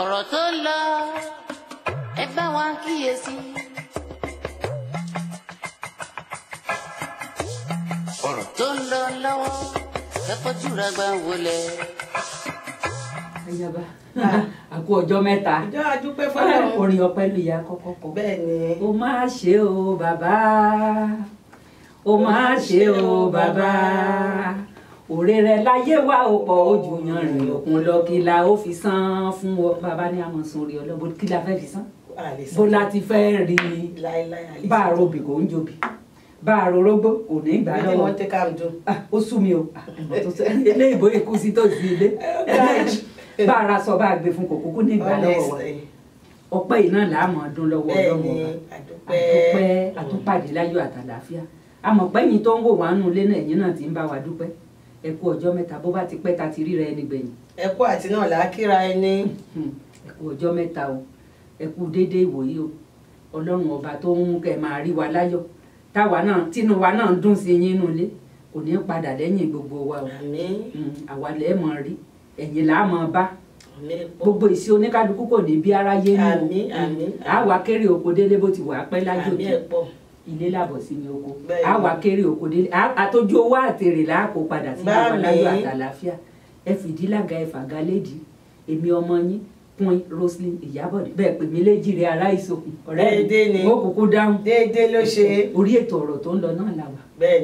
ọ̀rọ̀ tó lọ ẹ bá wa kíyèsí. ọ̀rọ̀ tó ń lọ lọ́wọ́ ẹ fojú rẹ gbà wọlé. Ayaba àkú ọjọ́ mẹ́ta. ìjọ àdúpẹ́ fọlọ́run. Orin ọpẹ́ ló yá kọ́kọ́ kọ. bẹ́ẹ̀ni. Ó máa ṣe o bàbá, ó máa ṣe o bàbá, òré rẹ láyé wá ó pọ̀ ojú yanrìn òkun lọ kí la ó fi san fún ọ. Bàbá ní àmọ́ sun orí ọlọ́bọ kí la fẹ́ fi san. Bó la ti fẹ́ rí i bá a robì kò ń jobi, bá a rorógbó kò ní ìgbà lọ́wọ́. bí wọ́n tẹ́ ká ń dùn. Ó sú mi o, ilé ìbò ikú sí tó sí ilé. Bá a ra sọ bá a gbé fún kòkókó ní ìgbà lọ́wọ́ wa. Ọpẹ́ yìí náà làá mọ̀ ọdún lọ́wọ́ ọlọ́mọ wa. Àdúpẹ́ àtúpàdé láyọ̀ àtàlàáfíà. Àmọ́ pẹ́yìn tó ń wò wá nù ilé náà ẹ̀yìn náà ti ń bá wa dúpẹ́. Ẹ kú ọjọ́ mẹ́ta bó bá ti pẹ́ ta ti ríra ẹni gbẹ̀yìn. ẹ kú àti náà là á kíra ẹni. Ẹ kú ọjọ́ mẹ́ta o, ẹ kú déédé ìwòyí o. Ọlọ́run ọba tó ń mú kẹ́ máa rí wa láyọ̀. Táwa náà tínú wa náà ń dùn sí yín nù ilé. Kò ní padà lẹ́yìn gbogbo wa o. Àwa lẹ́ẹ̀ mọ̀ rí, ẹ̀yin là á mọ̀ bá. Gbogbo ìṣe oníkálukú kò ní bí aráyé ní o. Àwa kéré oko délé bó ti wà pẹ́ lájò tó. Ilé làbọ̀ sí ní oko. Àwa kéré oko délé àtọ́jú owó àtèrè láàkó padà sí ìwà láyọ̀ àtàlàáfíà. Ẹ fìdí lága ẹ fàga lédi. Èmi ọmọ yín Pọ́n Roselyn Ìyábọ̀dé bẹ́ẹ̀ pè mí léjìrè ará ìsòkun. Ọ̀rẹ́ mi ó kúkú dáhùn. déédéé ló ṣe. Orí ètò ọ̀rọ̀ tó ń lọ náà là wà.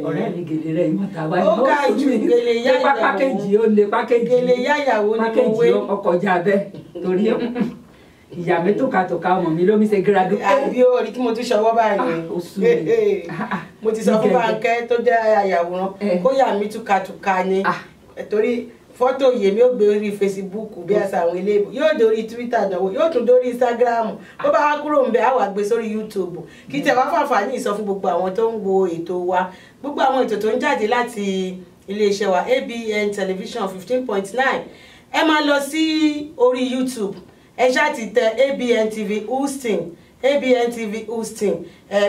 Ọ̀rẹ́ mi gèlè rẹ̀ ìmọ̀ta wa. ó ga jù gèlè yáyàwó. Pákéjì ó lé pákéjì. gèlè yáyàwó ni mo wé. Pákéjì ọkọjà bẹ́ẹ̀ torí ìyá mi tòkatòka ọmọ mi lómi ṣe gírádù. àbí orí kí mo tún ṣọwọ́ báyìí. mo ti sọ fún Bánkẹ́ tó jẹ́ ayàwòrán kó yà mí túkatùka ni torí fọ́tò yèmí ó gbé orí Facebook bí àṣà àwọn eléèbù yóò dórí Twitter náà yóò tún dórí Instagram bó bá wá kúrò ń bẹ á wà gbé sórí YouTube kí tẹ wá fàǹfààní ìsọ fún gbogbo àwọn tó ń wo ètò wa gbogbo àwọn ètò tó ń jáde láti iléeṣẹ́ wa ABN Television 15.9 ẹ máa lọ sí orí YouTube ẹ ṣáà ti tẹ ABN TV Houston ABN TV Houston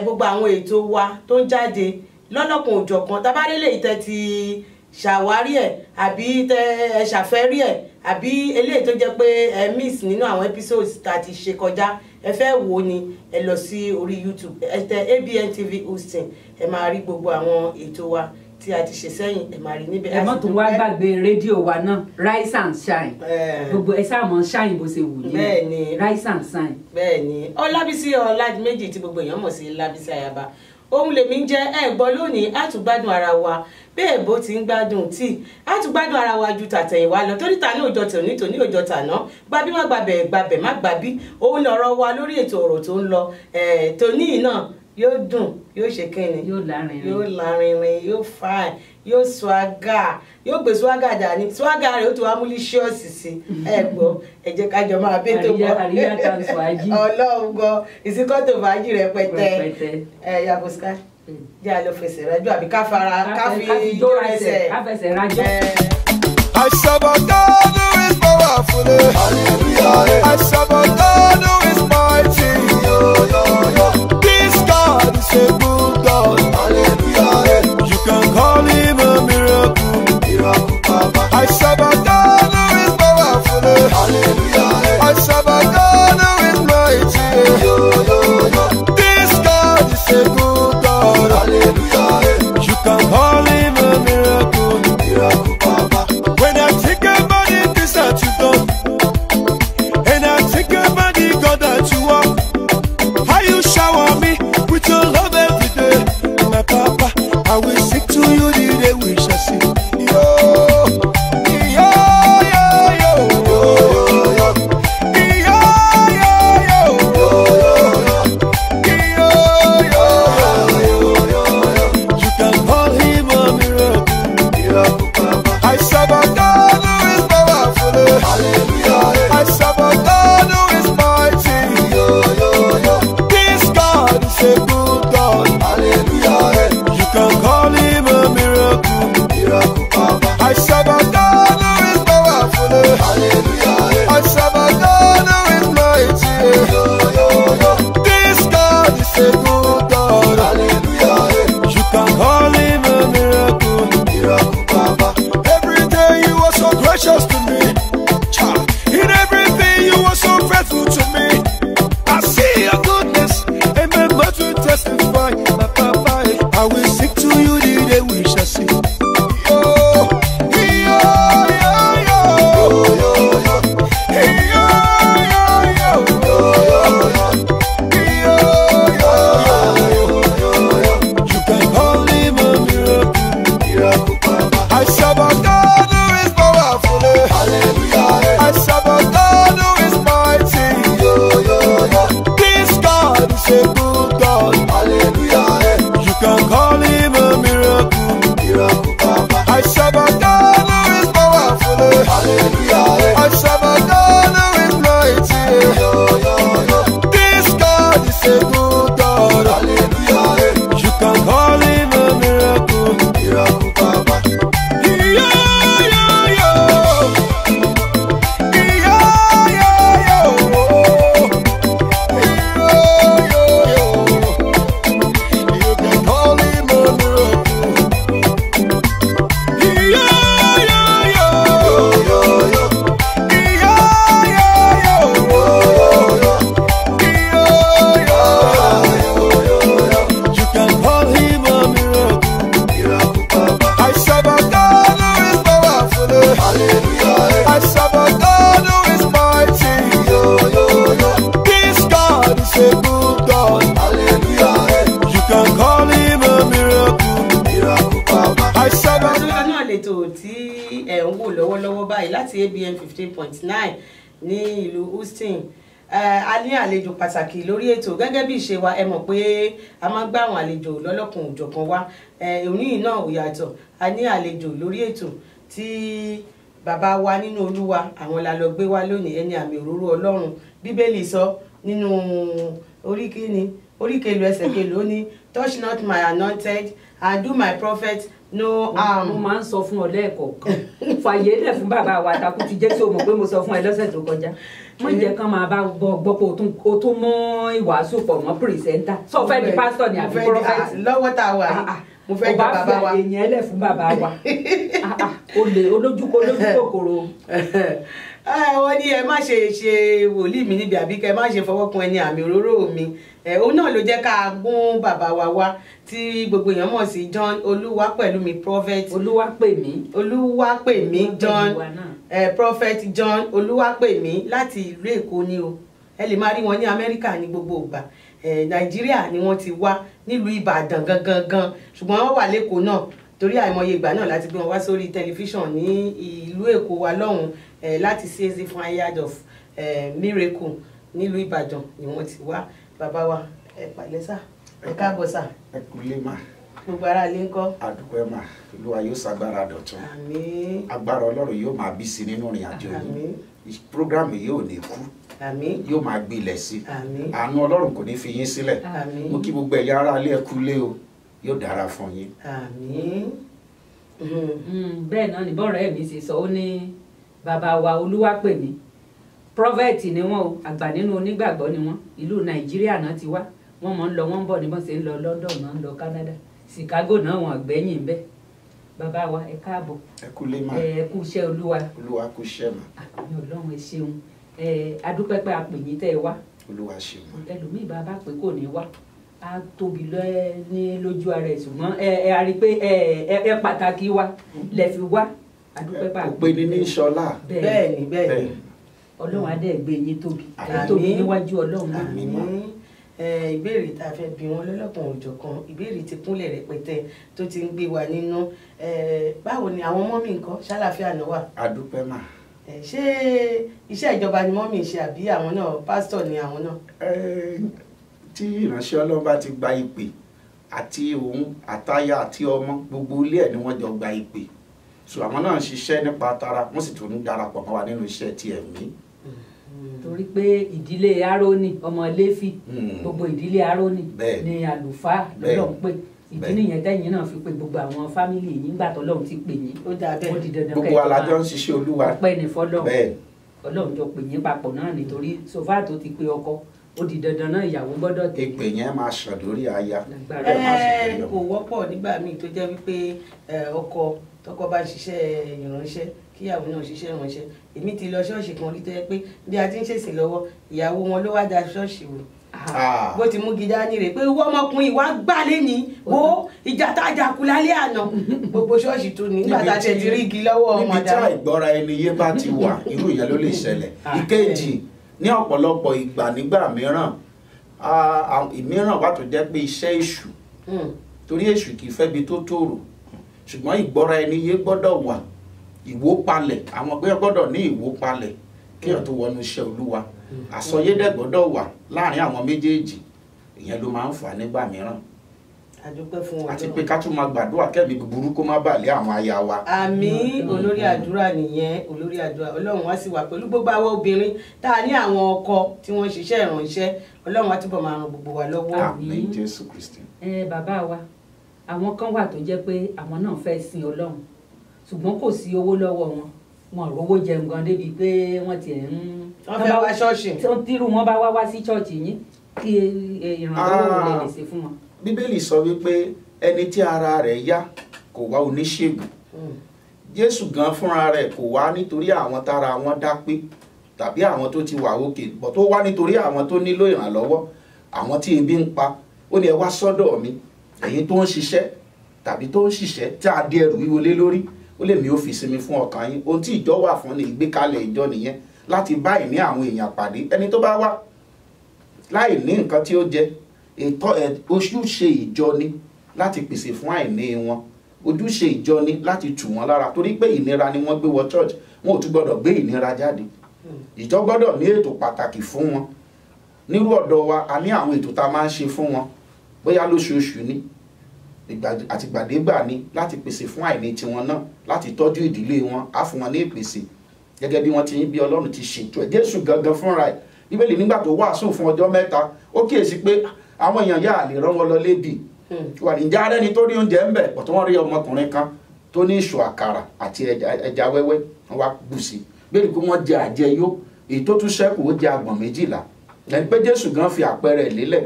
gbogbo àwọn ètò wa tó ń jáde lọ́lọ́kan òjọ̀kan tábàdélé ìtẹ́ ti ṣàwárí ẹ̀ àbí ẹ ṣàfẹ́rí ẹ̀ àbí eléyìí tó jẹ́ pé ẹ miss nínú àwọn episodes tá a ti ṣe kọjá ẹ fẹ́ wò ni ẹ lọ sí orí YouTube ẹ tẹ ABN TV Houston ẹ máa rí gbogbo àwọn ètò wa tí a ti ṣe sẹ́yìn ẹ máa rí níbẹ̀. ẹ mọ́ tó wá gbàgbé rédíò wa náà Rise and Shine gbogbo ẹ sáà mọ̀ shine bó ṣe wù yín. bẹ́ẹ̀ni Rise and Shine. bẹ́ẹ̀ni Ọlábísí Ọládiméjì tí gbogbo èèyàn mọ̀ sí Lábísí Ayaba ohun lèmi ń jẹ́ ẹ gbọ́ lónìí á tún gbádùn ara wa bẹ́ẹ̀ bó ti ń gbádùn tí á tún gbádùn ara wa ju tàtẹ̀yìnwá lọ torí ta ní òjò tòní tòní òjò tàná gbàbí má gbàbẹ̀ gbàbẹ̀ má gbàbí òun lọ̀rọ̀ wa lórí ètò ọ̀rọ̀ tó ń lọ tòní náà yóò dùn yóò ṣe kẹ́ni yóò lárinrin yóò fine yóò swaga yóò gbé swaga dání swaga rẹ̀ ó tún wá múlíṣíọ̀sì sí ẹ gbọ́ ẹ jẹ́ ká jọ máa bẹ́ tó bọ́ ọlọ́run gan ìsìnkọ́tò fàájì rẹpẹtẹ yàgò sky jẹ́ àlọ́ fẹsẹ̀ rájọ́ àbí ká fi jó ẹsẹ̀ ká fẹsẹ̀ rájọ́. I serve a God who is powerful. Hallelujah. I serve a God who is mighty. This God is a good God. Hallelujah. You can call him a miracle Papa. I serve a God who is powerful. Hallelujah. I serve a God who is mighty. This God is a good God. Hallelujah. You can call him a miracle Papa. When I think about it, this that you done, and I think about the God that you are, how you shower me with your love every day, my Papa. I will sing to you the day we shall see. Yo, precious to me. In everything you were so faithful to me. I see your goodness and my mouth will testify. Papa, I will sing to you the day we shall see. Oh, you can call him a miracle. I serve a God who is powerful. Hallelujah. I serve a God who is mighty. This God is a good God. Hallelujah. You can call him a miracle. I serve a God who is powerful. Hallelujah. I serve a God who is mighty. This God is a good God. Hallelujah. You can call him a miracle. láti ABM 15.9 ní ìlú Houston. A ní àlejò pàtàkì lórí ètò gẹ́gẹ́ bí ìṣe wa. Ẹ mọ̀ pé a máa ń gbà àwọn àlejò lọ́lọ́kùn òjọ̀kan wá. Òní náà ò yàtọ̀. A ní àlejò lórí ètò tí bàbá wa nínú Olúwa àwọn la lọ gbé wá lónìí, ẹni àmì òróró Ọlọ́run. Bíbélì sọ nínú orí kelu ẹsẹ̀ kelu ó ní touch not my anointed and do my prophet no harm. Mo máa ń sọ fún ọ lẹ́ẹ̀kọ̀ọ̀kan fàyè lẹ̀ fún bàbá wa takú ti jẹ́ tí o mọ̀ pé mo sọ fún ẹ lọ́sẹ̀ tó kọjá mo jẹ́ kán máa bá gbọ́ pé o tún mú ìwàásù pọ̀ mọ́ pìrìsẹ́ńtà sọ fẹ́ di pásítọ̀ ni àbí prọfẹ̀tì lọ́wọ́ tá a wà yìí mo fẹ́ gba bàbá wa ọba fi àyè yẹn lẹ̀ fún bàbá wa olójú kòkòrò. Wọ́n ní ẹ má ṣe wòlíì mi níbi àbí kẹ má ṣe fọwọ́ kun ẹni àmì òróró mi. Òun náà ló jẹ́ ká gún bàbá wa wá tí gbogbo èèyàn mọ̀ sí John Olúwapẹ̀lúmi prophet. Olúwapẹ̀mí John prophet John Olúwapẹ̀mí láti ìlú Èkó ni o. Ẹ lè máa rí wọn ní Amẹ́ríkà ní gbogbo ìgbà. Nàìjíríà ni wọ́n ti wá nílùú Ìbàdàn gangan ṣùgbọ́n wọ́n wà lÉkòó náà torí àìmọye ìgbà náà láti gbé wọn wá sórí tẹlifíṣàn ní ìlú Èkó wa lọ́hùn láti CAC Vineyard of Miracle nílùú Ìbàdàn ni wọ́n ti wá. Bàbá wa ẹ pàlẹ́ sà ẹ káàbọ̀ sà. Ẹ kúlé mà. Gbogbo ara lè ń kọ́. Àdúpẹ́ mà. Olúwa yóò ṣagbára dọ̀tun. Àmín. Agbára Ọlọ́run yóò máa bí sí nínú ìrìn àjò yìí. Prógrámù yóò ní kú. Àmín. Yóò máa gbilẹ̀ sí. Àmín. Àánú Ọlọ́run kò ní fi yín sílẹ̀. Àmín. Mo kí gbogbo ẹ̀yà ará ilé ẹ kúlé o. Yóò dára fún yín. Àmín. Bẹ́ẹ̀ náà ni bọ́ọ̀rẹ́ mi ṣe sọ ó ní bàbá wa Olúwapẹ̀mí prophet ni wọ́n o àgbà nínú onígbàgbọ́ ni wọ́n ìlú Nàìjíríà náà ti wá wọ́n mọ̀ ń lọ wọ́n ń bọ̀ ní bọ́n ṣe ń lọ London náà ń lọ Canada Chicago náà wọ́n gbẹ́yìn ń bẹ́. Bàbá wa ẹ káàbọ̀ ẹ kúlé mà. ẹ kú iṣẹ́ Olúwa. Olúwa kú iṣẹ́ mà. Àmín Ọlọ́run ẹ ṣeun adúpẹ́ pé a pè yín tẹ́ ẹ wá. Olúwa ṣeun. Ẹlòmíì bàbá pé kò ní wá a tóbi ní lójú ara ẹ̀ ṣùgbọ́n ẹ a rí pé ẹ pàtàkì wa lẹ fi wá adúpẹ́ pé a pè ní ní Ṣọlá. Bẹ́ẹ̀ni. Ọlọ́run adé gbé yín tóbi tóbi níwájú Ọlọ́run. Àmín. Ìbéèrè tá a fẹ́ bi wọn lọ́lọ́kan òjọ̀kan ìbéèrè ti kúnlẹ̀ rẹpẹtẹ tó ti ń gbé wa nínú. Báwo ni àwọn mọ́mì ńkọ́ ṣàlàáfíà náà wà? Adúpẹ́ mà. Ṣé iṣẹ́ ìjọba ni mọ́mì ṣe àbí àwọn náà pásítọ̀ ni àwọn náà? Tí ìránṣẹ́ Ọlọ́run bá ti gba ìpè àti òun àtaya àti ọmọ gbogbo ilé ẹ̀ ni wọ́n jọ gba ìpè so àwọn náà ń ṣiṣẹ́ nípa tara wọ́n sì tún ń darapọ̀ mọ́ wa nínú iṣẹ́ ti ẹ̀mí. Torí pé ìdílé Árónì ọmọ Léfì gbogbo ìdílé Árónì ni àlùfáà lọ́lọ́run pé ìdí nìyẹn tẹ́yìn náà fi pé gbogbo àwọn fámìlì yìí nígbà tó Ọlọ́run ti pè yín ó dà bẹ́ẹ̀ ó di dandan gbogbo alájọ ń ṣiṣẹ́ Olúwa ọpẹ́ ní fọ́lọ́run Ọlọ́run jọ pè yín papọ̀ náà nítorí sọfá tó ti pé ọkọ ó di dandan náà ìyàwó gbọ́dọ̀ tẹ̀lé. Ìpè yẹn máa ṣàn lórí aya. Kò wọ́pọ̀ nígbà míì tó jẹ́ wípé ọkọ tọkọ bá ṣiṣẹ́ ìránṣẹ́ kíyàwó náà ṣiṣẹ́ ìránṣẹ́. Èmi ti lọ ṣọ́ọ̀ṣì kan rí tó yẹ pé bí a ti ń ṣèsìn lọ́wọ́ ìyàwó wọn ló wá da ṣọ́ọ̀ṣì wò. Bó ti mú gidá ní rè pé ìwọ ọmọkùnrin wá gbà lẹ́ni wo ìjà tá a jà kú lálẹ́ àná gbogbo ṣọ́ọ̀ṣì tó ní nígbà tá a tẹ̀ ti rí igi lọ́wọ́ ọmọ níbi dáná. tí àìgbọ́ra ẹni yé bá ti wà irú ìyẹn ló lè ṣẹlẹ̀. Ìkejì, ní ọ̀pọ̀lọpọ̀ ìgbà nígbà mìíràn ìmíràn wà tó jẹ́ pé iṣẹ́ èṣù torí èṣù kì í fẹ́ bi tó tòrò ṣùgbọ́n ìgbọ́ra ẹni yé gbọ́dọ̀ wà, ìwópalẹ̀, àwọn ọgbẹ́ gbọ́dọ̀ ní ìwópalẹ̀ kí ọ̀ tó wọnú iṣẹ́ Olúwa. Àsọyédẹ̀ gbọ́dọ̀ wà láàrin àwọn méjèèjì, ìyẹn ló máa ń fà nígbà mìíràn. Àdúpẹ́ fún wọn. Àti pé ká tún máa gbàdúrà kẹ́mi búburú kó má bà lé àwọn aya wa. Àmín. Olórí àdúrà nìyẹn, olórí àdúrà. Ọlọ́run wá sì wà pẹ̀lú gbogbo àwọn obìnrin tá a ní àwọn ọkọ tí wọ́n ṣiṣẹ́ ìránṣẹ́. Ọlọ́run wá túbọ̀ máa ràn gbogbo wa lọ́wọ́. Àmín Jésù Kristi. Bàbá wa àwọn kan wà tó jẹ́ pé àwọn náà fẹ́ sin Ọlọ́run ṣùgbọ́n kò sí owó lọ́wọ́ wọn ò rówó jẹun gan débi pé wọ́n ti wọ́n fẹ́ wá ṣọ́ọ̀ṣì. tírú wọn bá wá sí ṣọ́ọ̀ṣì yín kí ìrànlọ́wọ́ lè ṣe fún wọn. Bíbélì sọ wípé ẹni tí ara rẹ̀ yá kò wá oníṣègùn. Jésù gan fúnra rẹ̀ kò wá nítorí àwọn tára wọn dá pé tàbí àwọn tó ti wà òkè bọ̀ tó wá nítorí àwọn tó nílò ìrànlọ́wọ́, àwọn tí ebi ń pa. Ó ní ẹ wá sọ́dọ̀ mi ẹ̀yin tó ń ṣiṣẹ́ tàbí tó ń ṣiṣẹ́ tí a dé ẹrù wíwo lé lórí, ó lè mi ó fi sinmi fún ọkàn yín. Ohun tí ìjọ wà fún ni ìgbékalẹ̀ ìjọ nìyẹn, láti bá ìní àwọn èèyàn pàdé. Ẹni tó bá wá láì ní nǹkan tí ó jẹ, ojúṣe ìjọ ni láti pèsè fún àìní wọn, ojúṣe ìjọ ni láti tù wọ́n lára torí pé ìnira ni wọ́n gbé wọ church, wọn ò tún gbọ́dọ̀ gbé ìnira jáde. Ìjọ gbọ́dọ̀ ní ètò pàtàkì fún wọn. Nírú ọ̀dọ̀ wa a ní àwọn ètò tá a máa ń ṣe fún wọn, bóyá lóṣooṣù ni àtìgbàdégbà ni, láti pèsè fún àìní tiwọn náà, láti tọ́jú ìdílé wọn, á fún wọn ní ìpèsè gẹ́gẹ́ bí wọ́n ti bí Ọlọ́run ti ṣètò ẹ̀. Jésù gangan fúnra ẹ̀, Bíbélì nígbà tó wàásù fún ọjọ́ mẹ́ta ó kíyèsí pé àwọn èèyàn yà lè rán wọn lọ lébi wà ní ìjà rẹ́ni tó rí oúnjẹ ń bẹ̀ pọ̀ tó wọ́n rí ọmọkùnrin kan tó ní ìṣù àkàrà àti ẹja wẹ́wẹ́ wọ́n wá bù sí bẹ́ẹ̀ ni pé wọ́n jẹ àjẹyó, èyí tó tún ṣẹ́kù ó jẹ àgbọ̀n 12. ẹni pé Jésù gan fi àpẹẹrẹ lélẹ̀.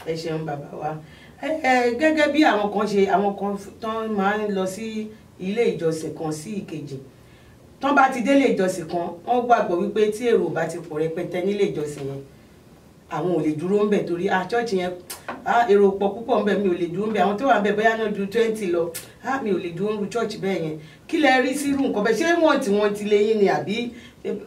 Ẹ ṣeun bàbá wa. Gẹ́gẹ́ bí àwọn kan tán máa ń lọ sí ilé ìjọsìn kan sí ìkejì, tán bá ti délé ìjọsìn kan wọ́n gbàgbọ́ wípé tí èrò bá ti pọ̀ rẹpẹtẹ nílé ìjọsìn yẹn àwọn ò lè dúró ń bẹ̀ torí chọ́ọ̀chì yẹn èrò pọ̀ púpọ̀ ń bẹ̀, mi ò lè dúró ń bẹ̀, àwọn tó wà ń bẹ̀ bóyá náà ju 20 lọ mi ò lè dúró ń ru chọ́ọ̀chì bẹ́ẹ̀ yẹn. Kí lẹ rí sírú nǹkan bẹ́ẹ̀? ṣé wọ́n ti lé yín ni àbí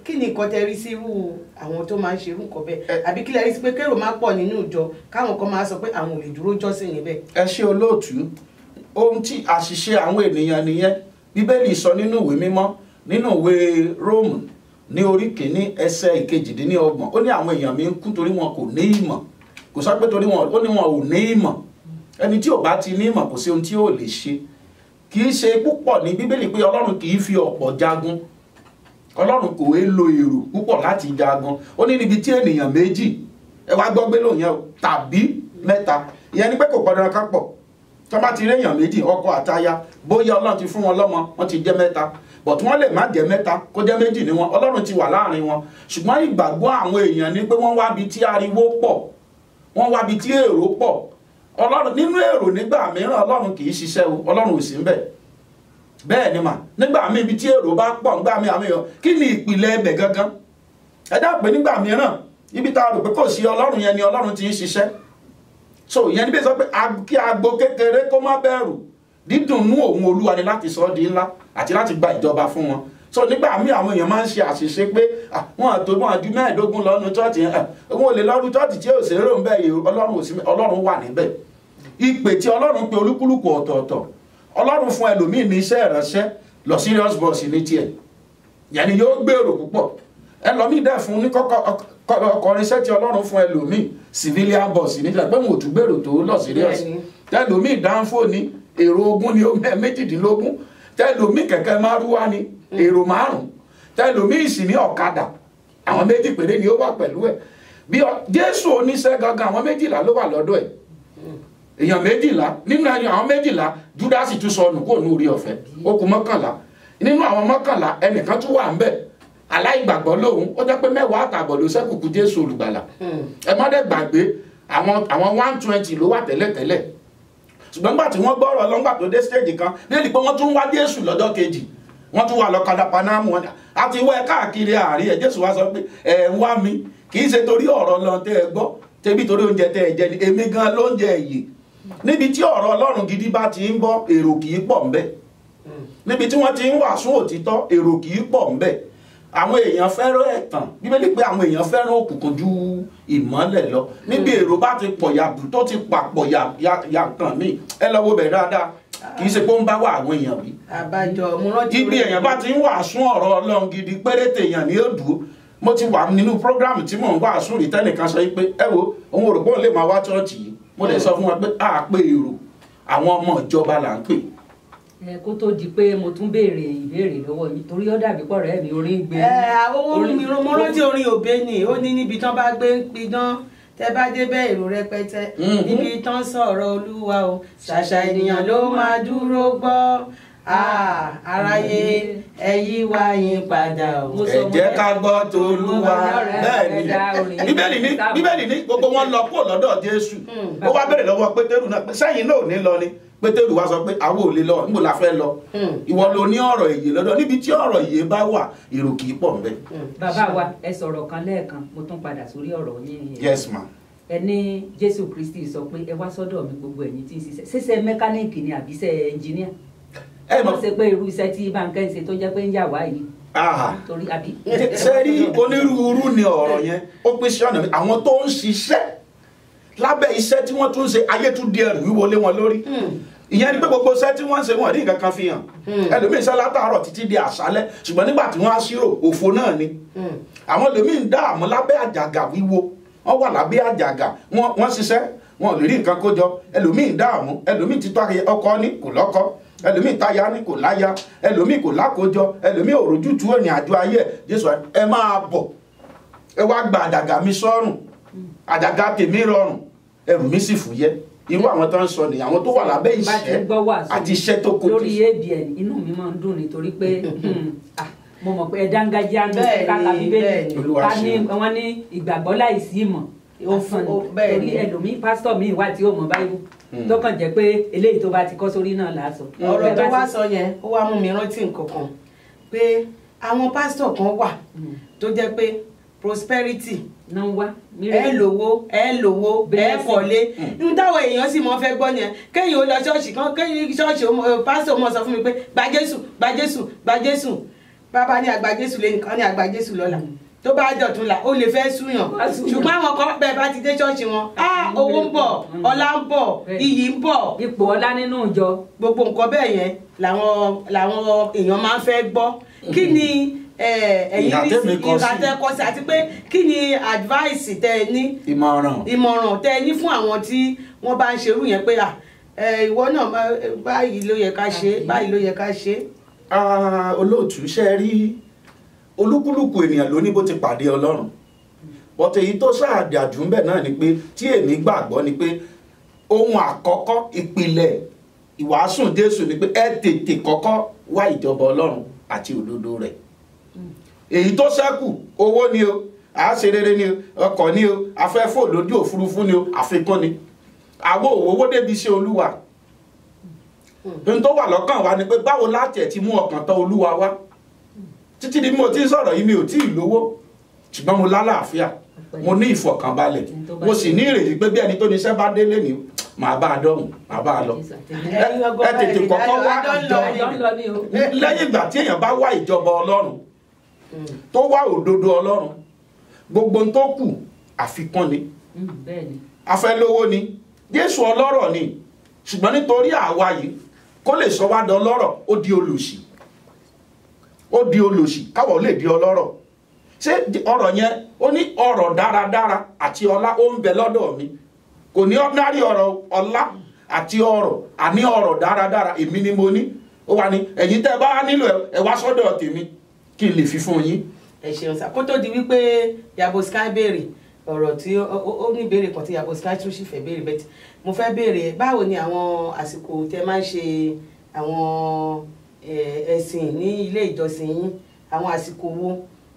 kí ni nǹkan tẹ rí sírú àwọn tó máa ń ṣerú nǹkan bẹ́ẹ̀? Àbí kí lẹ rí sí pé kérò máa pọ̀ nínú ìjọ káwọn kan máa sọ pé àwọn ò lè dúró jọ́sìn níbẹ̀? Ẹ ṣe olóòtú, ohun tí àṣìṣe àwọn ènìyàn nìyẹn. Bíbélì sọ nínú ìwé mímọ́, nínú ìwé Róòmù ní orí kìíní ẹsẹ̀ 22 ó ní àwọn èèyàn mi ń kú torí wọn kò ní ìmọ̀. Kò sọ pé torí wọn, ó ní wọn ò ní ìmọ̀. Ẹni tí ò bá ti ní ìmọ̀ kò sí ohun tí ó lè ṣe. Kì í ṣe púpọ̀ ní Bíbélì pé Ọlọ́run kì í fi ọ̀pọ̀ jagun. Ọlọ́run kò é lo èrò púpọ̀ láti jagun. Ó ní níbi tí ènìyàn méjì, ẹ wá gbọ́ gbé lóyún yẹn tàbí mẹ́ta, ìyẹn ni pé kò gbọdọ̀ kan pọ̀. Tó bá ti rí èèyàn méjì, ọkọ àtaya, bóyá Ọlọ́run ti fún wọn lọ́mọ, wọ́n ti jẹ́ mẹ́ta. But wọ́n lè má jẹ́ mẹ́ta kó jẹ́ méjì ní wọn, Ọlọ́run ti wà láàrin wọn. Ṣùgbọ́n ìgbàgbọ́ àwọn èèyàn ni pé wọ́n wábi tí ariwo pọ̀, wọ́n wábi tí èrò pọ̀. Ọlọ́run nínú èrò nígbà mìíràn Ọlọ́run kì í ṣiṣẹ́ o, Ọlọ́run ò sí ńbẹ̀. Bẹ́ẹ̀ ni mà, nígbà míì ibi tí èrò bá pọ̀ nígbà míì àwọn èèyàn, kí ni ìpìlẹ̀ ẹbẹ̀ gangan? Ẹ dá pé nígbà mìíràn ibi tá a rò pé kò sí Ọlọ́run yẹn ni Ọlọ́run ti ń ṣiṣẹ́. So ìyẹn níbi sọ pé kí agbo kékeré kó má bẹ̀rù, dídùn nú òun Olúwa ni láti sọ di ńlá àti láti gba ìjọba fún wọn. So nígbà míì àwọn èèyàn máa ń ṣe àṣìṣe pé wọn àtò wọn àdú 15 lọ́nu chọ́ọ̀tì yẹn, wọn ò lè lọ́rù chọ́ọ̀tì tí ò sí èrò ń bẹ̀ yìí, Ọlọ́run wà níbẹ̀. Ìpè tí Ọlọ́run pe olúkúlùkù ọ̀tọ̀ọ̀tọ̀. Ọlọ́run fún ẹlòmíì ní iṣẹ́ ìránṣẹ́ lọ serious boss ní tiẹ̀, yẹn ni yóò gbèrò púpọ̀. Ẹlòmíì dẹ̀ fún ní kọrin iṣẹ́ tí Ọlọ́run fún ẹlòmíì civilian boss ní tiẹ̀ pé mo ò tún gbèrò tó lọ serious. Tẹlòmíì dánfò ní èrò 20 ní 18, tẹlòmíì kẹ̀kẹ́ márúwá ní èrò 5, tẹlòmíì sì ní ọ̀kadà, àwọn 2 péré ni ó wà pẹ̀lú ẹ̀. Bí Jésù oníṣẹ́ gangan àwọn 12 ló wà lọ́dọ̀ ẹ̀, èèyàn 12 nínú àwọn 12 Júdásì tún sọnù kó ní orí ọ̀fẹ́, ó kù 11. Nínú àwọn 11 ẹnìkan tún wà ń bẹ̀ aláìgbàgbọ́ lóhun, ó jẹ́ pé 10 àtàbọ̀ ló ṣẹ́kù kù Jésù olùgbàlà. Ẹ má dẹ̀ gbàgbé àwọn 120 ló wà wọ́n tún wà lọ Kadápánámù wọn àti wẹ́ káàkiri àárín ẹ̀ Jésù wá sọ pé ẹ̀ ń wá mi kì í ṣe torí ọ̀rọ̀ Ọlọ́run tẹ́ ẹ gbọ́ tẹ́bí torí oúnjẹ tẹ́ ẹ jẹ ni èmi gan lóúnjẹ ìyè níbi tí ọ̀rọ̀ Ọlọ́run gidi bá ti ń bọ́ èrò kì í pọ̀ ńbẹ̀ níbi tí wọ́n ti ń wàásù òtítọ́ èrò kì í pọ̀ ńbẹ̀ àwọn èèyàn fẹ́ràn ẹ̀tàn Bíbélì pé àwọn èèyàn fẹ́ràn òkùnkùn ju ìmọ́lẹ̀ lọ níbi èrò bá ti pọ̀ yàbù tó ti papọ̀ yàtàn mí ẹ lọ wo bẹ̀ dáadáa kì í ṣe pé ó ń bá wà àwọn èèyàn wí. àbájọ mo rántí ibi èèyàn bá ti ń wàásù ọ̀rọ̀ Ọlọ́run gidi péréte èèyàn ní òdùó mo ti wà nínú prógrámù tí mò ń wàásù rí tẹ́nìkan sọ pé ẹ wo òun ò rò pé òun lè máa wá ṣọ́ọ̀ṣì yìí mo lè sọ fún wọn pé a pé èrò àwọn ọmọ ìjọba là ń pè. kó tó di pé mo tún béèrè ìbéèrè lọ́wọ́ yìí torí ó dàbí pọ̀ rẹ́ mi orí ń gbé. mo rántí orin òbé ni ó ní níbi tán bá gbé ń pidán tẹ bá débẹ̀ èrò rẹpẹtẹ níbi tán sọ̀rọ̀ Olúwa o ṣàṣà ènìyàn ló máa dúró gbọ́ aráyé ẹ yí wa yín padà o. ẹ jẹ́ ká gbọ́ t'Olúwa bẹ́ẹ̀ ni Bíbélì ní gbogbo wọn lọ kúrò lọ́dọ̀ Jésù ó wá bẹ̀rẹ̀ lọ́wọ́ Pétérù náà sẹ́yìn náà ò ní lọ ni Pétérù wá sọ pé àwọn ò lè lọ níbo la fẹ́ lọ ìwọ ló ní ọ̀rọ̀ ìyè lọ́dọ̀ níbi tí ọ̀rọ̀ ìyè bá wà èrò kì í pọ̀ ńbẹ̀. bàbá wa ẹ sọ̀rọ̀ kan lẹ́ẹ̀kan mo tún padà sórí ọ̀rọ̀ yín. Yes ma. ẹ ní Jésù Kristi sọ pé ẹ wá sọ́dọ̀ mi gbogbo ẹ̀yin tí ń ṣiṣẹ́ mẹkáníìkì ni àbí iṣẹ́ ẹnjìníà ẹ mọ̀ ṣe pé irú iṣẹ́ tí Bánkẹ́ ń ṣe tó jẹ́ pé ń yà wá yìí. torí àbí. ṣe rí onírúurú ni ọ̀rọ̀ yẹn ó pín sí ọ̀nà àwọn tó ń ṣiṣẹ́ lábẹ́ iṣẹ́ tí wọ́n tún ṣe ayé tún di ẹrù wíwọlé wọn lórí ìyẹn ni pé gbogbo iṣẹ́ tí wọ́n ń ṣe wọ́n rí nǹkan kan fi hàn ẹlòmíín iṣẹ́ látàárọ̀ títí di àṣálẹ́ ṣùgbọ́n nígbà tí wọ́n á ṣírò òfo náà ni àwọn ẹlòmíín dààmú lábẹ́ àjàgà wíwo wọ́n wà lábẹ́ àjàgà wọ́n ṣiṣẹ́ wọn ò lè rí nǹkan kó jọ ẹlòmíín dààmú ẹlòmíín ti tó ọkọ ní kò lọ́kọ ẹlòmíín táyà ní kò láya ẹlòmíín kò lákòójọ ẹlòmíín òròjútu ìrìn àjò ayé Jésù ẹ máa bọ̀ ẹ wá gba àjàgà mi sọ́rùn àjàgà tèmi rọrùn ẹrù mi sì fúyẹ́ irú àwọn tó ń sọ ni àwọn tó wà lábẹ́ iṣẹ́ àti iṣẹ́ tó kojú. lórí ABN inú mi máa ń dùn nítorí pé mo mọ̀ pé ẹ̀dá ń gajá ń bẹ́ẹ̀ káka Bíbélì ká ní wọ́n ní ìgbàgbọ́ láìsí ìmọ̀ torí ẹlòmíín pásítọ̀ mi wà tí ó mọ̀ Báíbù tó kàn jẹ́ pé eléyìí tó bá ti kọ́ sórí náà là á sọ. ọ̀rọ̀ tó wá sọ yẹn ó wá mú mi rántí nǹkan kan pé àwọn pásítọ̀ kan wà tó jẹ́ pé prosperity náà wá ẹ lówó ẹ kọ́lé ní táwọn èèyàn sì mọ fẹ́ gbọ́ yẹn kéèyàn ó lọ ṣọ́ọ̀ṣì kan kéèyàn ṣọ́ọ̀ṣì pásítọ̀ mọ̀ sọ fún mi pé gba Jésù gba Jésù gba Jésù bàbá ní àgbà Jésù lé nìkan ní àgbà Jésù lọ́la tó bá dọ̀tún la ó lè fẹ́ súyàn ṣùgbọ́n àwọn kan bẹ́ẹ̀ bá ti dé ṣọ́ọ̀ṣì wọn owó ń bọ̀ ọlá ń bọ̀ iyì ń bọ̀ ipò ọlá nínú ìjọ gbogbo nǹkan bẹ́ẹ̀ yẹn làwọn èèyàn máa ń fẹ́ gbọ́ kí ni ẹ̀yin ìhàtẹ́kọsí àti pé kí ni advice tẹ ẹ ní ìmọ̀ràn tẹ ẹ ní fún àwọn tí wọ́n bá ń ṣerú yẹn pé ìwọ náà báyìí ló yẹ ká ṣe báyìí ló yẹ ká ṣe. olóòtú ṣe rí olúkúlùkù ènìyàn ló ní bó ti pàdé Ọlọ́run bọ́tẹ̀ èyí tó ṣáàdàjú ń bẹ̀ náà ni pé tí èmi gbàgbọ́ ni pé ohun àkọ́kọ́ ìpìlẹ̀ ìwàásùn Jésù ni pé ẹ tètè kọ́kọ́ wá ìjọba Ọlọ́run àti òdodo rẹ̀ èyí tó ṣẹ́kù owó ni o àṣerere ni o ọkọ̀ ni o afẹ́fò lójú òfurufú ni o àfikún ni àwọ owó débi iṣẹ́ Olúwa ohun tó wà lọ́kàn wa ni pé báwo láti ẹ̀ ti mú ọkàn tọ̀ Olúwa wá títí di mo ti ń sọ̀rọ̀ yìí mi ò tí ì lówó ṣùgbọ́n mo lálàáfíà mo ní ìfọ̀kànbalẹ̀ mo sì ní ìrètí pé bí ẹni tó ní iṣẹ́ bá délé ni màá bá a dọ̀hùn màá bá a lọ ẹ tètè kọ́kọ́ wá ìjọba lẹ́yìn ìgbà tí èèyàn bá wá ìjọba Ọlọ́run tó wá òdodo Ọlọ́run gbogbo tó kù àfikún ni afẹ́ lówó ni Jésù ọlọ́rọ̀ ni ṣùgbọ́n nítorí àwa yìí kó lè sọ wá dọlọ́rọ̀ ó di olòṣì káwọ̀ lè di ọlọ́rọ̀ ṣé ọ̀rọ̀ yẹn ó ní ọ̀rọ̀ dáradára àti ọlá ó ń bẹ lọ́dọ̀ mi kò ní ordinary ọ̀rọ̀ ọlá àti ọ̀rọ̀ àní ọ̀rọ̀ dáradára èmi ni mo ní ó wà ní ẹ̀yin tẹ́ bá nílò ẹ wá sọ́dọ̀ tèmi kí n lè fi fún yín. ẹ ṣeun sá kó tó di wípé Yabo Sky béèrè ọ̀rọ̀ tí ó ní ìbéèrè kan tí Yabo Sky tún sì fẹ́ béèrè bẹ́ẹ̀ tí mo fẹ́ béèrè báwo ni àwọn àsìkò tẹ́ máa ń ṣe àwọn ẹ̀sìn ní ilé ìjọsìn yín àwọn àsìkò wo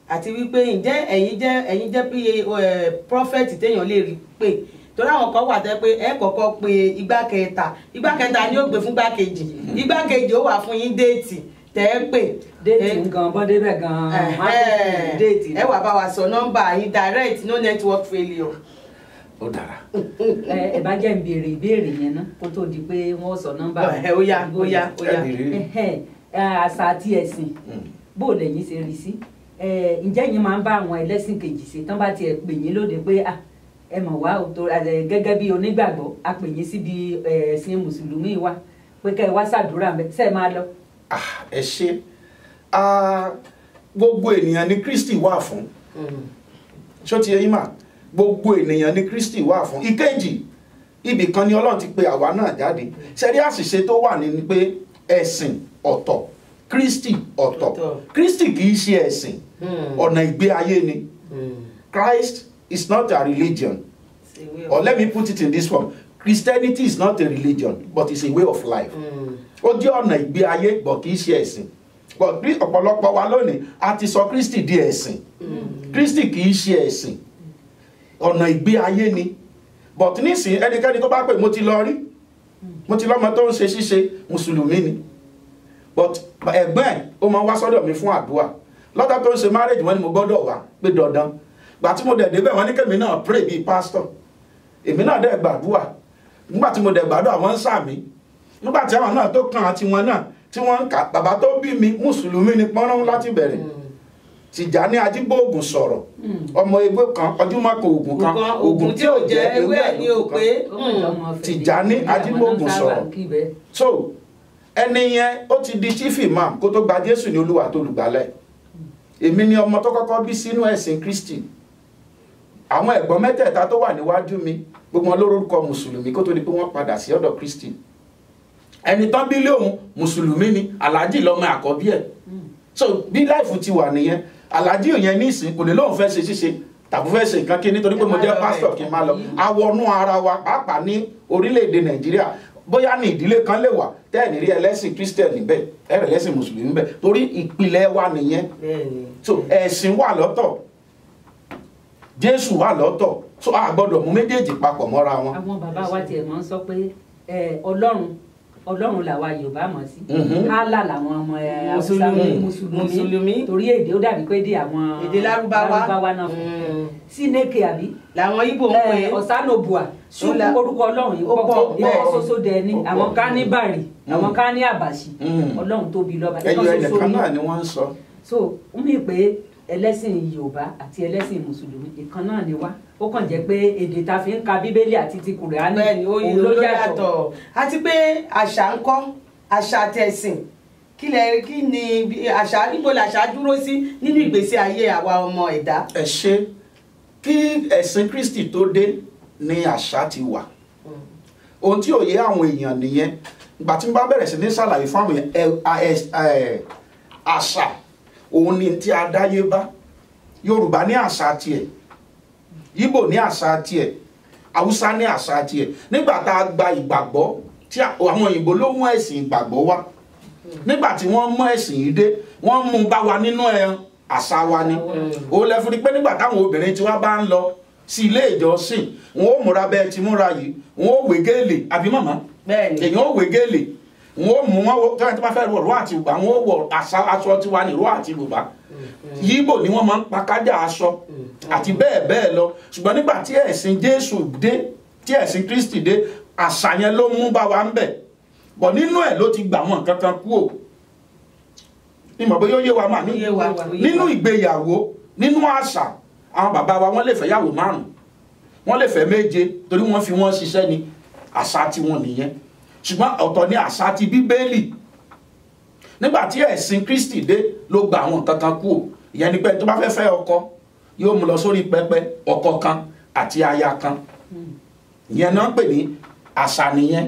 àti wípé ǹjẹ́ ẹ̀yin jẹ́ prophet téèyàn lè rí pé torí àwọn kan wà tẹ́ pé ẹ kọ́kọ́ pe igbákẹta ni ó gbé fún igbákejì ó wà fún yín déètì tẹ́ ẹ pè. déètì nǹkan bọ́dé bẹ́ẹ̀ gan-an déètì. ẹ wá bá wa sọ nọ́mbà yín direct no network failure. ó dára. ẹ bá jẹ́ ń béèrè ìbéèrè yẹn ná kó tó di pé wọ́n sọ nọ́mbà. ó yá. àṣà àti ẹ̀sìn bó lẹ́yìn ṣe rí sí ǹjẹ́ yín máa ń bá àwọn ẹlẹ́sìn kejì ṣe tán bá tiẹ̀ pè yín lóde pé ẹ mọ̀ wá gẹ́gẹ́ bí onígbàgbọ́ a pè yín síbi ẹ̀sìn mùsùlùmí wa pé kẹ́ ẹ wá ṣàdúrà ṣe é máa lọ. ẹ ṣe gbogbo ènìyàn ni Kristi wà fún ṣó ti yé yín mà gbogbo ènìyàn ni Kristi wà fún. ìkejì ibì kan ni Ọlọ́run ti pe àwa náà jáde ṣẹ́rí àṣìṣe tó wà ní pé ẹ̀sìn ọ̀tọ̀ Kristi ọ̀tọ̀ Kristi kì í ṣe ẹ̀sìn ọ̀nà ìgbé ayé ni. Christ is not a religion, or let me put it in this form, Christianity is not a religion but it's a way of life. Ó jẹ́ ọ̀nà ìgbé ayé but kì í ṣe ẹ̀sìn. But ọ̀pọ̀lọpọ̀ wa lónìí a ti sọ Kristi di ẹ̀sìn. Kristi kì í ṣe ẹ̀sìn ọ̀nà ìgbé ayé ni. But nísìnyí ẹnikẹ́ni tó bá pè mo ti lọ rí mo ti lọ́mọ tó ń ṣe ṣíṣe mùsùlùmí ni but ẹ̀gbọ́n ẹ̀ ó máa ń wá sọ́dọ̀ mi fún àdúrà lọ́dọ̀ tó ń ṣe marriage wọ́n ní mo gbọ́dọ̀ wá pé dandan gbà tí mo dẹ̀ débẹ̀ wọ́n ní kẹ́mi náà pray bíi pastor èmi náà dẹ̀ gbàdúrà nígbà tí mo dẹ̀ gbàdúrà wọ́n ń sàmí nígbà tí àwọn náà tó kàn àti wọn náà tí wọ́n ń kà bàbá tó bí mi mùsùlùmí ni pọ́nrán láti bẹ̀rẹ̀ Tìjàní Ajíbóògùn sọ̀rọ̀ ọmọ ewé kan ọdúnmọ́ kan oògùn kan oògùn tí ò jẹ́ ewé ẹ̀ ní òpé Tìjàní Ajíbóògùn sọ̀rọ̀ so ẹni yẹn ó ti di chief imam kó tó gba Jésù ní Olúwa tó lùgbàlẹ̀ èmi ni ọmọ tó kọ́kọ́ bí sínú ẹ̀sìn Kristi àwọn ẹ̀gbọ́n mẹ́tẹ̀ẹ̀ta tó wà níwájú mi gbogbo wọn lórúkọ mùsùlùmí kó tó di pé wọ́n padà sí ọ̀dọ̀ Kristi ẹni tán bí lé òun mùsùlùmí ni Alhaji lọ́mọ àkọ́bí ẹ̀ so bí láìfù ti wà nìyẹn Alhaji yẹn ní ìsìn kò lè lóun fẹ́ ṣe ṣíṣe tàbí fẹ́ ṣe nǹkan kí nítorí pé mo jẹ́ pásítọ̀ kí n máa lọ awọnú ara wa pàápàá ní orílẹ̀-èdè Nàìjíríà bóyá ní ìdílé kan lè wà tẹ́ẹ̀nì rí ẹlẹ́sìn Christian níbẹ̀ ẹ̀rẹ̀ ẹlẹ́sìn mùsùlùmí níbẹ̀ torí ìpìlẹ̀ wa nìyẹn so ẹ̀sìn wà lọ́tọ̀ Jésù wà lọ́tọ̀ so a gbọ́dọ̀ mú méjèèjì papọ̀ mọ́ra wọn. àwọn bàbá wa tiẹ̀ máa ń sọ pé Ọlọ́run làwa Yorùbá mọ̀ sí Allah làwọn ọmọ mùsùlùmí torí èdè ó dàbí pé èdè àwọn èdè Lárúbáwá náà fún Sineke àbí làwọn Ìgbò ń pè Ọ̀sánòbùà ṣùgbọ́n orúkọ Ọlọ́run yìí pọ̀ ìkọ́ ṣoṣo dẹ̀ ni àwọn ká ní Bàrí àwọn ká ní Àbàṣì Ọlọ́run tóbi lọ́ba ẹyọ ẹnìkan náà ni wọ́n ń sọ. so ń bí pé ẹlẹ́sìn Yorùbá àti ẹlẹ́sìn mùsùlùmí ìkan náà ni wá ó kàn jẹ́ pé èdè ta fi ń ka Bíbélì àti ti Kùránì òun ló yàtọ̀ àti pé àṣà ń kọ́ àṣà tẹ̀sìn kí ni àṣà níbo làṣà dúró sí nínú ìgbésí ayé àwa ọmọ ẹ̀dá. ẹ ṣe kí ẹ̀sìn Kristi tó dé ni àṣà ti wà ohun tí ò yé àwọn èèyàn nìyẹn ìgbà tí n bá bẹ̀rẹ̀ sí ní ṣàlàyé fún àwọn èèyàn àṣà òun ni tí a dáyé bá Yorùbá ní àṣà tiẹ̀ Ìgbò ní àṣà tiẹ̀ Haúsá ní àṣà tiẹ̀ nígbà tá a gba ìgbàgbọ́ tí àwọn òyìnbó ló mú ẹ̀sìn ìgbàgbọ́ wá nígbà tí wọ́n mú ẹ̀sìn yìí dé wọ́n mú bá wa nínú àṣà wa ni òun lẹ fún ni pé nígbà táwọn obìnrin tí wọ́n bá ń lọ sí ilé ìjọsìn wọn ó múra bẹ́ẹ̀ ti múra yìí wọn ó wé gèlè àbí màmá èèyàn ó wé gèlè wọn ó mú wọn tó yẹn tó bá fẹ́ wọ̀ ró àti bùbá wọn ó wọ̀ aṣọ tiwa ní ró àti bùbá Yíbò ni wọ́n máa ń pa kájà aṣọ àti bẹ́ẹ̀ bẹ́ẹ̀ lọ ṣùgbọ́n nígbà tí ẹ̀sìn Jésù dé tí ẹ̀sìn Kristi dé àṣà yẹn ló mú bá wa ń bẹ̀ bọ̀ nínú ẹ̀ ló ti gbà wọn kankan kú ò ìmọ̀ bóyá ó yé wa mà nínú ìgbéyàwó nínú àṣà àwọn bàbá wa wọ́n lè fẹ́ yàwó 5 wọ́n lè fẹ́ 7 torí wọ́n fi wọ́n ṣiṣẹ́ ni àṣà tí wọ́n nìyẹn ṣùgbọ́n ọ̀tọ̀ ni àṣà ti Bíbélì nígbà tí ẹ̀sìn Kristi dé ló gba àwọn kankan kú ò ìyẹn ni pé tó bá fẹ́ fẹ́ ọkọ yóò mú lọ sórí pẹpẹ ọkọ kan àti aya kan ìyẹn náà ń pè ní àṣà nìyẹn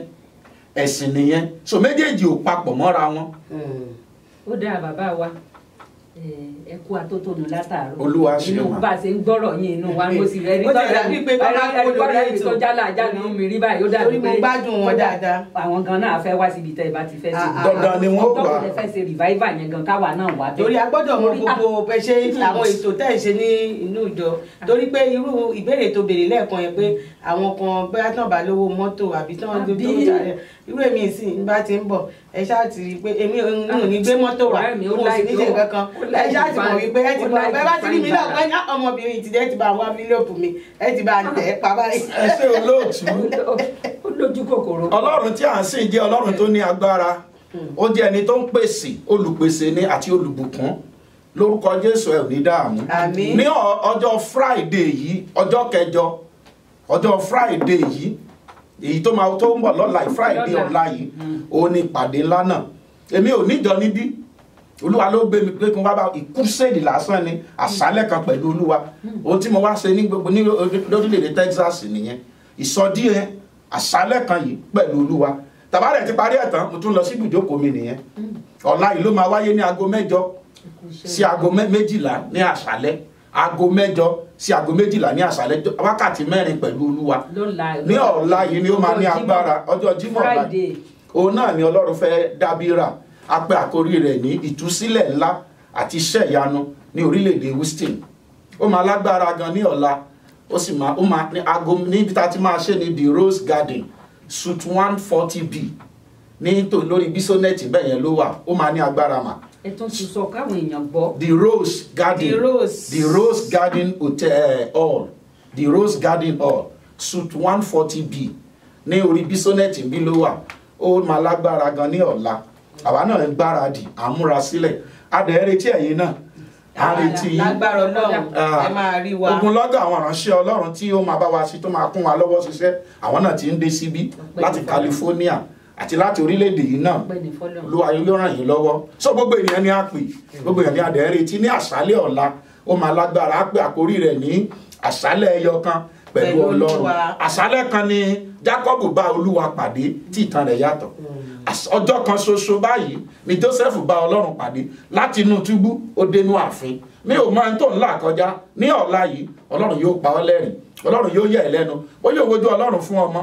ẹ̀sìn nìyẹn so méjèèjì ò papọ̀ mọ́ra wọn. ó dáa bàbá wa ẹ kú atótónu látàárọ̀ Olúwa ṣe inú bá a ṣe ń gbọ́rọ̀ yín inú wa mo sì rẹ rí tó jálá ní mi rí báyìí ó dàbí pé gbádùn wọn dáadáa àwọn gan náà fẹ́ wá síbi tẹ́ ẹ bá ti fẹ́ sí dandan ni wọ́n gbà tó fẹ́ ṣe revival yẹn gan káwa náà wà bẹ́ẹ̀. torí a gbọ́dọ̀ mọ gbogbo pẹ ṣe àwọn ètò tẹ́ ẹ ṣe ní inú ìjọ torí pé irú ìbéèrè tó béèrè lẹ́ẹ̀kan yẹn pé àwọn kan bóyá tán bá lówó mọ́tò àbí tán irú èmi ìsìn bá ti ń bọ̀ ẹ ṣáà ti rí i pé èmi ò ní gbé mọ́tò wá mo sì ní ṣe kankan ẹ ṣáà ti mọ̀ wípé ẹ ti bọ̀ ẹ bá ti rí mi náà pé ọmọbìnrin ti dẹ́ ti bá wá fílíọ̀pù mi ẹ ti bá tẹ̀ ẹ́ pa báyìí. ẹ ṣe olóòtú lójú kòkòrò. ọlọ́run tí à ń sìn jẹ́ ọlọ́run tó ní agbára ó jẹ́ ẹni tó ń pèsè olùpèsè ní àti olùbùkún lórúkọ Jésù ẹ ò ní dààmú. Àmín. ní ọjọ́ Friday yìí ọjọ́ kẹjọ ọjọ́ Friday yìí èyí tó ń bọ̀ lọ́la Friday ọ̀la yìí òun ni ìpàdé ńlá náà èmi ò níjọ níbí olúwa ló gbé mi pé kí n wá bá ìkúrúsèdì lásán ni àṣálẹ́ kan pẹ̀lú olúwa ohun tí mo wá ṣe ní gbogbo ní lórílẹ̀‐èdè Texas nìyẹn ìsọdí yẹn àṣálẹ́ kan yìí pẹ̀lú olúwa tàbá rẹ̀ ti parí ẹ̀ tán mo tún lọ sí ibùjókòó mi nìyẹn ọ̀la yìí ló máa wáyé ní aago 8 sí aago 12 ní àṣálẹ́ aago 8 sí aago 12 ní àṣálẹ́ wákàtí 4 pẹ̀lú olúwa ní ọ̀la yìí ni ó máa ní agbára ọjọ́ Jímọ̀ báyìí òun náà ni Ọlọ́run fẹ́ dábìrà apẹ́ àkórí rẹ̀ ní ìtúsílẹ̀ ńlá àti iṣẹ́ ìyanu ní orílẹ̀-èdè Houston ó máa lágbára gan ní ọ̀la ó sì máa ní aago níbi tá a ti máa ṣe ní the Rose Garden suite 140B ní lórí Bisonet bẹ́ẹ̀ yẹn ló wà ó máa ní agbára mà. ẹ tún ti sọ káwọn èèyàn gbọ́. the Rose Garden Hotel Hall the Rose Garden Hall suite 140B ní orí Bisonet bí ló wà ó máa lágbára gan ní ọ̀la àwa náà ń gbáradì àmúra sílẹ̀ adẹ̀ẹ́rẹ́ tí ẹ̀yin náà a retí yín lágbára Ọlọ́run ẹ máa rí wa. ogunlọ́gọ̀ àwọn ìránṣẹ́ Ọlọ́run tí ó máa bá wa sí tó máa kún wa lọ́wọ́ ṣiṣẹ́ àwọn náà ti ń dé síbí láti California àti láti orílẹ̀-èdè yìí náà Olúwa yóò ràn yín lọ́wọ́ so gbogbo ènìyàn ni a pè gbogbo ènìyàn ni adẹ̀ẹ́rẹ́ tí ní àṣálẹ́ ọ̀la ó máa lágbára á pè àkórí rẹ̀ ní àṣálẹ́ ẹyọ kan pẹ̀lú Ọlọ́run àṣálẹ́ kan ni Jacob bá Olúwa pàdé tí ìtàn rẹ̀ yàtọ̀ ọjọ́ kan ṣoṣo báyìí ni Joseph bá Ọlọ́run pàdé láti inú túbú ó dénú ààfin mi ò mọ ẹni tó ń là kọjá ní ọ̀la yìí Ọlọ́run yóò pa ọ́ lẹ́rìn Ọlọ́run yóò yẹ̀ ẹ́ lẹ́nu bóyá òun wojú Ọlọ́run fún ọmọ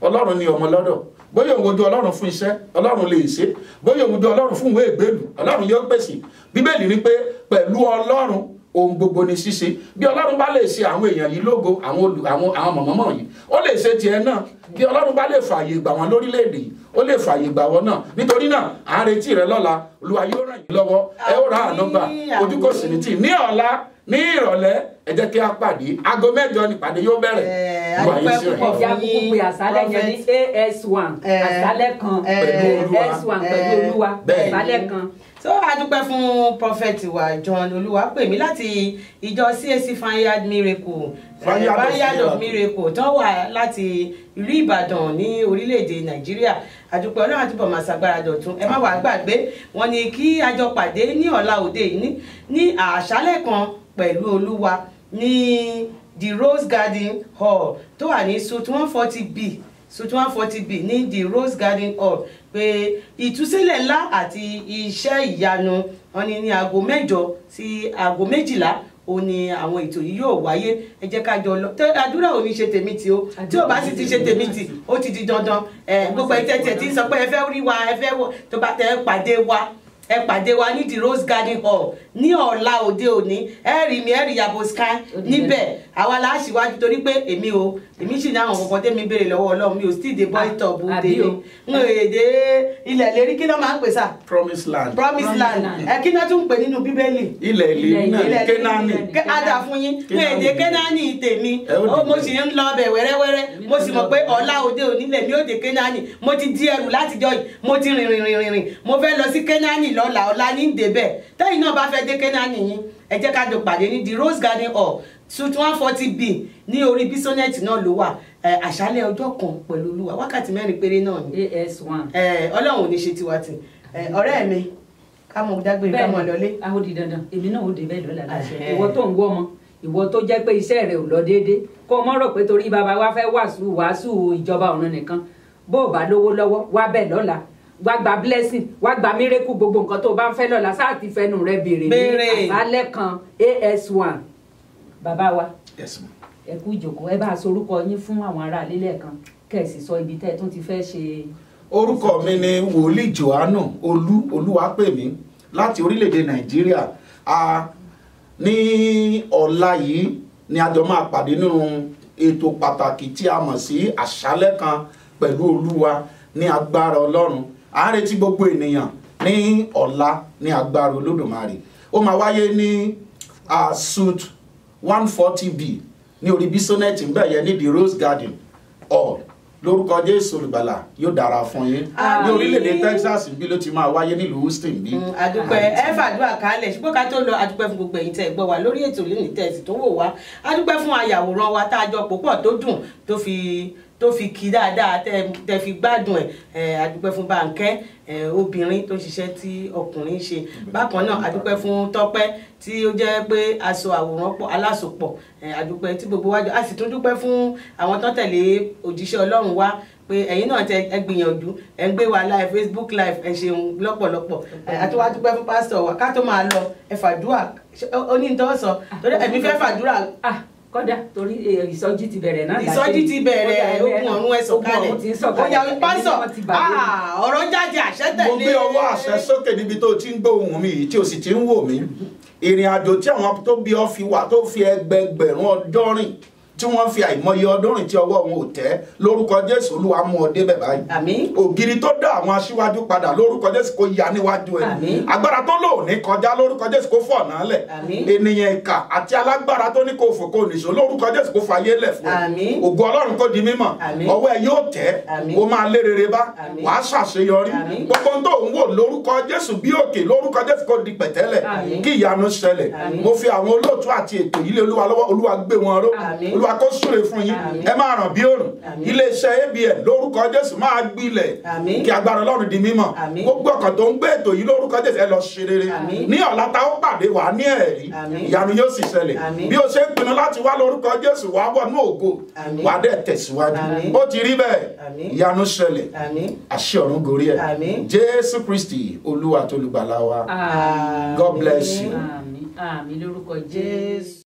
Ọlọ́run ni ọmọ lọ́dọ̀ bóyá òun wojú Ọlọ́run fún iṣẹ́ Ọlọ́run lè ṣe bóyá òun wojú Ọlọ́run fún ìwé ìgbélù Ọlọ́run yóò pèsè Bíbélì ní pé pẹ̀lú Ọlọ́run ohun gbogbo ni ṣíṣe bí Ọlọ́run bá lè ṣe àwọn èèyàn yìí lógo àwọn mọ̀mọ́mọ́ yìí ó lè ṣe tiẹ̀ náà bí Ọlọ́run bá lè fààyè gbà wọ́n lórílẹ̀‐èdè yìí ó lè fààyè gbà wọ́n náà nítorí náà à ń retí rẹ lọ́la Olúwa yóò ràn yín lọ́wọ́ ẹ ó ra àánú gbà ojú kò sì ní tì ní ọ̀la ní ìrọ̀lẹ́ ẹ jẹ́ kí a pàdé aago 8 nípàdé yóò bẹ̀rẹ̀ ẹja kúkú pé àṣálẹ́ yẹn ní AS1 àṣálẹ́ kan AS1 pẹ̀lú Olúwa àṣálẹ́ kan. So a dúpẹ́ fún prophet wa John Olúwapèmí láti ìjọ CAC Vineyard Miracle Vineyard of Miracle tó wà láti ìlú Ìbàdàn ní orílẹ̀-èdè Nàìjíríà àdúpẹ́ Ọlọ́run àtúbọ̀ máa ṣàgbára dọ̀tun ẹ má wàá gbàgbé wọn ni kí a jọ pàdé ní ọ̀la òde yìí ní àṣálẹ́ kan pẹ̀lú Olúwa ní the Rose Garden Hall tó wà ní suite 140B ní the Rose Garden Hall pé ìtúsílẹ̀ ńlá àti iṣẹ́ ìyanu wọn ni ní aago 8 sí aago 12 ó ní àwọn ètò yìí yóò wáyé ẹ jẹ́ ká jọ lọ àdúrà ò ní ṣe tèmi tí ó tí ò bá sì ti ṣe tèmi tí ó ti di dandan gbogbo ìtẹ́tẹ́ tí ń sọ pé ẹ fẹ́ rí wa ẹ fẹ́ tó bá tẹ ẹ pàdé wa ní the Rose Garden Hall ní ọ̀la òde òní ẹ rí mi ẹ rí Yabo Sky níbẹ̀ àwa la ṣíwájú torí pé èmi sì ní àwọn kankan tẹ́mi béèrè lọ́wọ́ Ọlọ́run mi ò sì dé boy top dé ní èdè ilẹ̀ lérí kí ló máa ń pè sá. Promised Land kí ló tún ń pè nínú Bíbélì. ilẹ̀ ìlérí náà Kénáánì. ada fún yín ní èdè Kénáánì tèmi mo sì ń lọ ọbẹ̀ wẹ́rẹ́wẹ́rẹ́ mo sì mọ̀ pé ọ̀la òde òní lèmi ò dé Kénáánì mo ti di ẹrù látijọ́ yìí mo ti rìn mo fẹ́ lọ sí Kénáánì lọ́la ọ̀la ní ìdèbẹ̀ tẹ́yìn náà bá fẹ́ dé Kénáánì yín ẹ jẹ́ ká jọ pàdé ní the Rose Garden Hall suite 140B ní orí Bisonet náà ló wà àṣálẹ́ ọjọ́ kan pẹ̀lú Olúwa wákàtí 4 péré náà ni AS1 Ọlọ́run ò ní ṣe tiwa tì ọ̀rẹ́ mi ká mọ̀ dágbére ká mọ̀ lọlé. àwọn di dandan èmi náà ò dé bẹ́ẹ̀ lọ́la láṣẹ ìwọ tó ń wọ́ ọmọ ìwọ tó jẹ́ pé iṣẹ́ rẹ̀ ò lọ déédéé kó o mọ̀ rò pé torí bàbá wa fẹ́ wàásù ìjọba ọ̀run nìkan bó o bá lówó lọ́wọ́ wá bẹ́ẹ̀ lọ́la wá gba blessing wá gba miracle gbogbo nǹkan tó o bá ń fẹ́ lọ́la sáà ti fẹnu rẹ béèrè ní àṣálẹ́ kan AS1 bàbá wa ẹ kú ìjókòó ẹ bá sorúkọ yín fún àwọn ará ilé lẹ́ẹ̀kan kẹ̀sì sọ ibi tẹ́ ẹ tún ti fẹ́ ṣe. orúkọ mi ni wòlíì Jòhánù Olúwapèmí láti orílẹ̀-èdè Nàìjíríà ní ọ̀la yìí ni a jọ máa pàdé nínú ètò pàtàkì tí a mọ̀ sí àṣálẹ́ kan pẹ̀lú Olúwa ní agbára Ọlọ́run à ń retí gbogbo ènìyàn ní ọ̀la ní agbára Olódùmarè ó máa wáyé ní suite 140B ní orí Bisonet ń bẹ̀ yẹn ní the Rose Garden hall lórúkọ Jésù olùgbàlà yóò dára fún yín ní orílẹ̀-èdè Texas bí ló ti máa wáyé nílùú Houston bí. àdúpẹ́ ẹ fàdúrà kálẹ̀ ṣùgbọ́n ká tó lọ àdúpẹ́ fún gbogbo ẹ̀yin tẹ́ ẹ gbọ́ wa lórí ètò lónìí tẹ́ ẹ sì tó wò wá àdúpẹ́ fún ayàwòrán wa tá a jọ pòpọ̀ tó dùn tó fi kí dáadáa tẹ́ fi gbádùn ẹ̀ àdúpẹ́ fún Bánkẹ́ obìnrin tó ṣiṣẹ́ tí ọkùnrin ṣe bákan náà àdúpẹ́ fún Tọ́pẹ́ tí ó jẹ́ pé aṣọ àwòrán pọ̀ alásopọ̀ àdúpẹ́ tí gbogbo wájú a sì tún dúpẹ́ fún àwọn tó tẹ̀lé òjíṣẹ́ Ọlọ́run wá pé ẹ̀yin náà ẹ gbìyànjú ẹ ń gbé wa live Facebook live ẹ ṣeun lọ́pọ̀lọpọ̀ àtúwá dúpẹ́ fún pásítọ̀ wa ká tó máa lọ ẹ fàdúrà onítọ́sọ torí ẹ̀mí fẹ́ fàdúrà. kódà torí ìsọjí ti bẹ̀rẹ̀ náà. ìsọjí ti bẹ̀rẹ̀ ogun ọ̀run ẹ̀ sọ̀kalẹ̀ ọ̀yà pásọ̀ ọ̀rọ̀ jáde àṣẹ tẹ̀lé. mo gbé ọwọ́ àṣẹ sókè níbi tó ti ń gbóhùn mi tí o sì ti ń wò mí ìrìn àjò tí àwọn tó bí ọ fi wà tó fi ẹgbẹgbẹ̀rún ọjọ́ rìn tí wọ́n fi àìmọye ọdún rìn tí ọwọ́ wọn ò tẹ́ lórúkọ Jésù Olúwa mú ọ débẹ̀ báyìí. Àmín. Ògiri tó dá àwọn aṣíwájú padà lórúkọ Jésù kó ya níwájú ẹ̀. Àmín. Agbára tó lò ní kọjá lórúkọ Jésù kó fọ̀ náà lẹ̀. Àmín. Ènìyàn ìkà àti alágbára tó ní kò fò kò nìṣó lórúkọ Jésù kó fàyè lẹ̀ fún ẹ. Àmín. Ògo Ọlọ́run kó di mímọ̀. Àmín. Ọwọ́ ẹ yóò tẹ́. Àmín. Ó máa lé rere bá. Àmín. Wàá ṣàṣeyọrí. Àmín. Gbogbo tó ń wò lórúkọ Jésù bí òkè lórúkọ Jésù kó di pẹ̀tẹ́lẹ̀. Àmín. Kí ìyanu ṣẹlẹ̀. Àmín. Mo fi àwọn olóòtú àti ètò yìí lé Olúwa lọ́wọ́ Olúwa gbé wọn ró. Àmín. Olúwa kó súre fún yín. Àmín. Ẹ máa ràn bí òrùn. Àmín. Iléeṣẹ́ ABN lórúkọ Jésù máa gbilẹ̀. Àmín. Kí agbára Ọlọ́run di mímọ̀. Àmín. Gbogbo ọkàn tó ń gbé ètò yìí lórúkọ Jésù ẹ lọ ṣe rere. Àmín. Ní ọ̀la ta ó pàdé wà ní ẹ̀rí. Àmín. Ìyanu yóò sì ṣẹlẹ̀. Àmín. Bí o ṣe ń pinnu láti wá lórúkọ Jésù wá wọnú ògo. Àmín. Wà á dẹ̀ tẹ̀síwájú. Àmín. Ó ti rí bẹ́ẹ̀. Àmín. Ìyanu ṣẹlẹ̀. Àmín. Àṣẹ ọ̀run gorí ẹ̀. Àmín. Jésù Kristi Olúwa tó lùgbàlà wa. God bless you. Àmín lórúkọ Jésù.